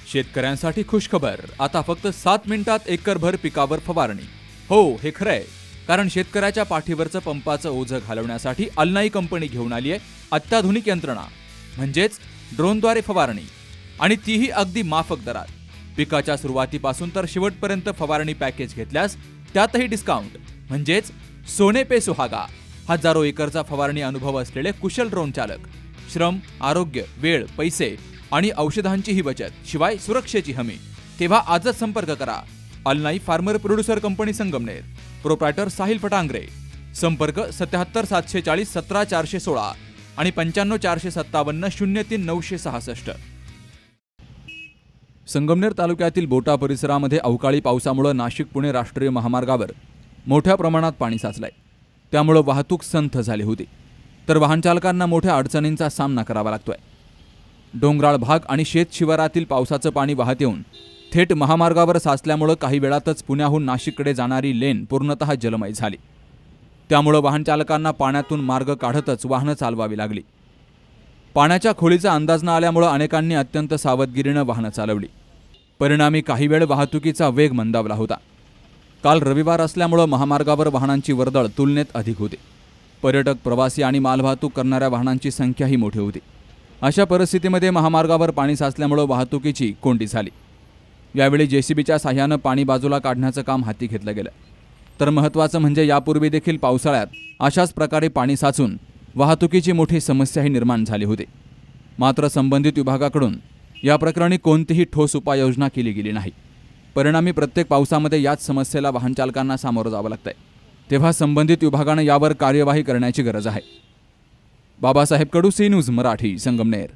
शेतकऱ्यांसाठी खुशखबर, आता फक्त 7 मिनिटात एकरभर पिकावर फवारणी. हो, हे खरंय, कारण शेतकऱ्याच्या पाठीवरचं पंपाचं ओझं घालवण्यासाठी अल्नाई कंपनी घेऊन आली आहे अत्याधुनिक यंत्रणा, म्हणजेच ड्रोनद्वारे फवारणी, आणि तीही अगदी माफक दरात. पिकाच्या सुरुवातीपासून तर शेवटपर्यंत फवारणी पॅकेज घेतल्यास त्यातही डिस्काउंट, म्हणजेच सोने पे सुहागा. हजारो एकरचा फवारणी अनुभव असलेले कुशल ड्रोन चालक, श्रम, आरोग्य, वेळ, पैसे आणि औषधांचीही बचत, शिवाय सुरक्षेची हमी. तेव्हा आजच संपर्क करा. Alnai farmer producer company Sangamner, proprietor Sahil Phatangare. संपर्क 77 740 17 416 आणि 95 457 03 966. संगमनेर तालुक्यातील बोटा परिसरामध्ये अवकाळी पावसामुळे नाशिक पुणे राष्ट्रीय महामार्गावर मोठ्या प्रमाणात पाणी साचलंय. त्यामुळे वाहतूक संथ झाली होती, तर वाहन चालकांना मोठ्या अडचणींचा सामना करावा लागतोय. डोंगराळ भाग आणि शेत शिवारातील पावसाचं पाणी वाहत येऊन थेट महामार्गावर साचल्यामुळे काही वेळातच पुण्याहून नाशिककडे जाणारी लेन पूर्णतः जलमय झाली. त्यामुळे वाहन चालकांना पाण्यातून मार्ग काढतच वाहनं चालवावी लागली. पाण्याच्या खोलीचा अंदाज न आल्यामुळे अनेकांनी अत्यंत सावधगिरीनं वाहनं चालवली. परिणामी काही वेळ वाहतुकीचा वेग मंदावला होता. काल रविवार असल्यामुळे महामार्गावर वाहनांची वर्दळ तुलनेत अधिक होती. पर्यटक, प्रवासी आणि मालवाहतूक करणाऱ्या वाहनांची संख्याही मोठी होती. अशा परिस्थितीमध्ये महामार्गावर पाणी साचल्यामुळे वाहतुकीची कोंडी झाली. यावेळी जेसीबीच्या साह्यानं पाणी बाजूला काढण्याचं काम हाती घेतलं गेलं. तर महत्त्वाचं म्हणजे यापूर्वी देखील पावसाळ्यात अशाच प्रकारे पाणी साचून वाहतुकीची मोठी समस्याही निर्माण झाली होती. मात्र संबंधित विभागाकडून या प्रकरणी कोणतीही ठोस उपाययोजना केली गेली नाही. परिणामी प्रत्येक पावसामध्ये याच समस्येला वाहन चालकांना सामोरं जावं लागतंय. तेव्हा संबंधित विभागानं यावर कार्यवाही करण्याची गरज आहे. बाबासाहेब कडू, सी न्यूज मराठी, संगमनेर.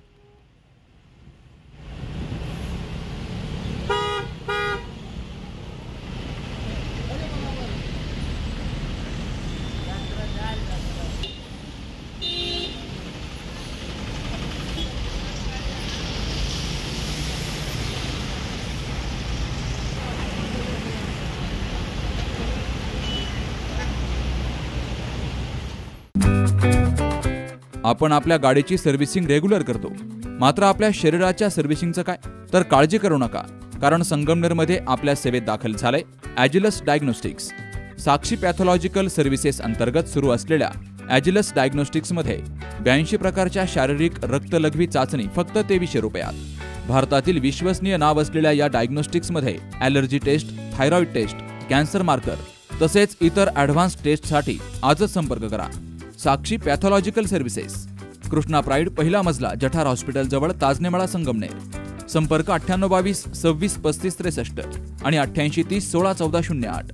आपण आपल्या गाडीची सर्व्हिसिंग रेग्युलर करतो, मात्र आपल्या शरीराच्या सर्व्हिसिंगचं काय? तर काळजी करू नका, कारण संगमनेरमध्ये आपल्या सेवेत दाखल झालंय ॲजिलस डायग्नोस्टिक्स. साक्षी पॅथॉलॉजिकल सर्व्हिसेस अंतर्गत सुरू असलेल्या ॲजिलस डायग्नोस्टिक्समध्ये 82 प्रकारच्या शारीरिक रक्तलघवी चाचणी फक्त 2300 रुपयात. भारतातील विश्वसनीय नाव असलेल्या या डायग्नोस्टिक्समध्ये allergy test, thyroid test, cancer marker तसेच इतर ॲडव्हान्स टेस्टसाठी आजच संपर्क करा. Sakshi pathological services, Krishna pride, पहिला मजला, जठार हॉस्पिटल जवळ, ताजनेमाळा, संगमनेर. संपर्क 98 22 26 35 63 आणि 88 30 16 14 08.